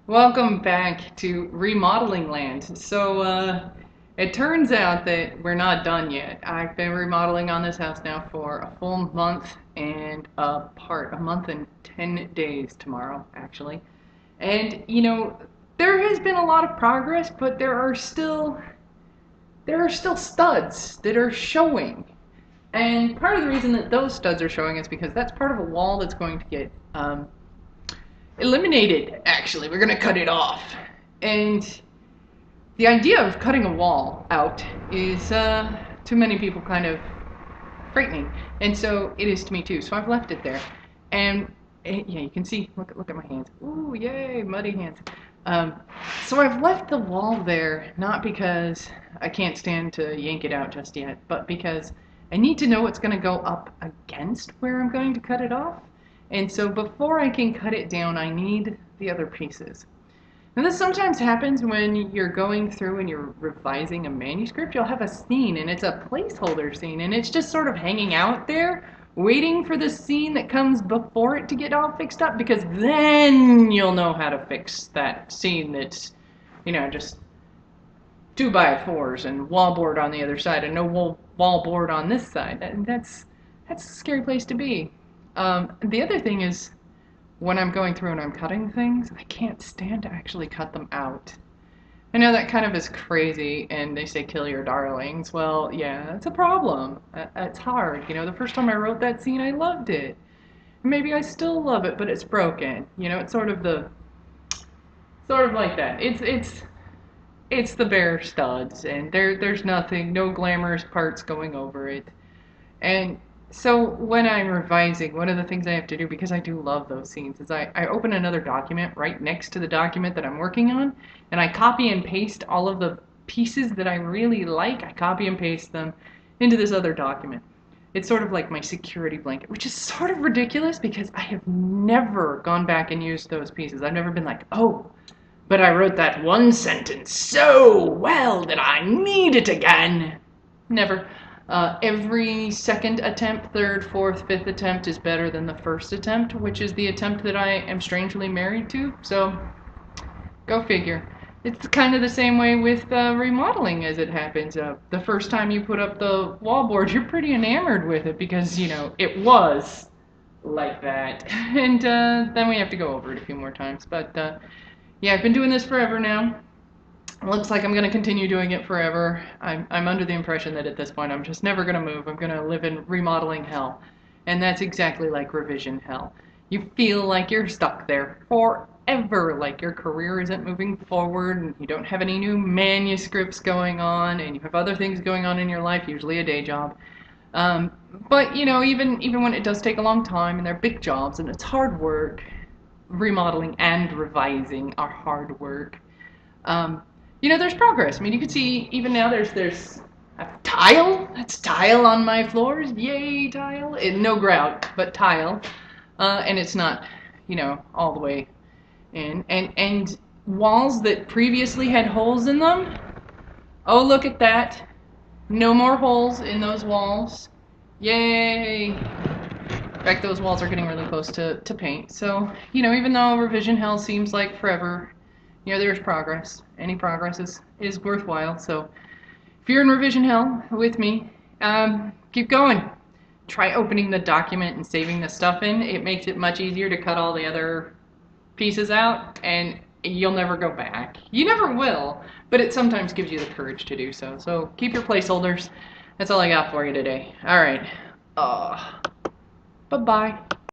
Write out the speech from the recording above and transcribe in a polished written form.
Welcome back to Remodeling Land. It turns out that we're not done yet. I've been remodeling on this house now for a full month and a month and 10 days tomorrow, actually. And, there has been a lot of progress, but there are still studs that are showing. And part of the reason that those studs are showing is because that's part of a wall that's going to get eliminated. Actually, we're going to cut it off. And the idea of cutting a wall out is to many people kind of frightening, and so it is to me too. So I've left it there, and yeah, you can see. Look at my hands. Ooh, yay, muddy hands. So I've left the wall there not because I can't stand to yank it out just yet, but because I need to know what's going to go up against where I'm going to cut it off. And so before I can cut it down, I need the other pieces. Now this sometimes happens when you're going through and you're revising a manuscript. You'll have a scene and it's a placeholder scene and it's just sort of hanging out there waiting for the scene that comes before it to get all fixed up, because then you'll know how to fix that scene that's, just 2x4s and wallboard on the other side and no wallboard on this side. That's a scary place to be. The other thing is, when I'm going through and I'm cutting things, I can't stand to actually cut them out. I know that kind of is crazy, and they say kill your darlings. Well, yeah, it's a problem. It's hard. The first time I wrote that scene, I loved it. Maybe I still love it, but it's broken. It's sort of like that. It's the bare studs, and there's nothing, no glamorous parts going over it. And so when I'm revising, one of the things I have to do, because I do love those scenes, is I open another document right next to the document that I'm working on, and I copy and paste all of the pieces that I really like. I copy and paste them into this other document. It's sort of like my security blanket, which is sort of ridiculous because I have never gone back and used those pieces. I've never been like, oh, but I wrote that one sentence so well that I need it again. Never. Every second attempt, third, fourth, fifth attempt is better than the first attempt, which is the attempt that I am strangely married to. So, go figure. It's kind of the same way with remodeling as it happens. The first time you put up the wallboard, you're pretty enamored with it because, it was like that. And then we have to go over it a few more times. But, yeah, I've been doing this forever now. Looks like I'm going to continue doing it forever. I'm under the impression that at this point I'm just never going to move. I'm going to live in remodeling hell. And that's exactly like revision hell. You feel like you're stuck there forever, like your career isn't moving forward and you don't have any new manuscripts going on and you have other things going on in your life, usually a day job. But, even when it does take a long time and they're big jobs and it's hard work, remodeling and revising are hard work. There's progress. I mean, you can see even now there's a tile. That's tile on my floors. Yay, tile. No grout, but tile. And it's not, all the way in. And walls that previously had holes in them. Oh, look at that. No more holes in those walls. Yay. In fact, those walls are getting really close to paint. So, even though revision hell seems like forever, there's progress. Any progress is worthwhile. So if you're in revision hell with me, keep going. Try opening the document and saving the stuff in. It makes it much easier to cut all the other pieces out, and you'll never go back. You never will, but it sometimes gives you the courage to do so. So keep your placeholders. That's all I got for you today. All right. Bye-bye.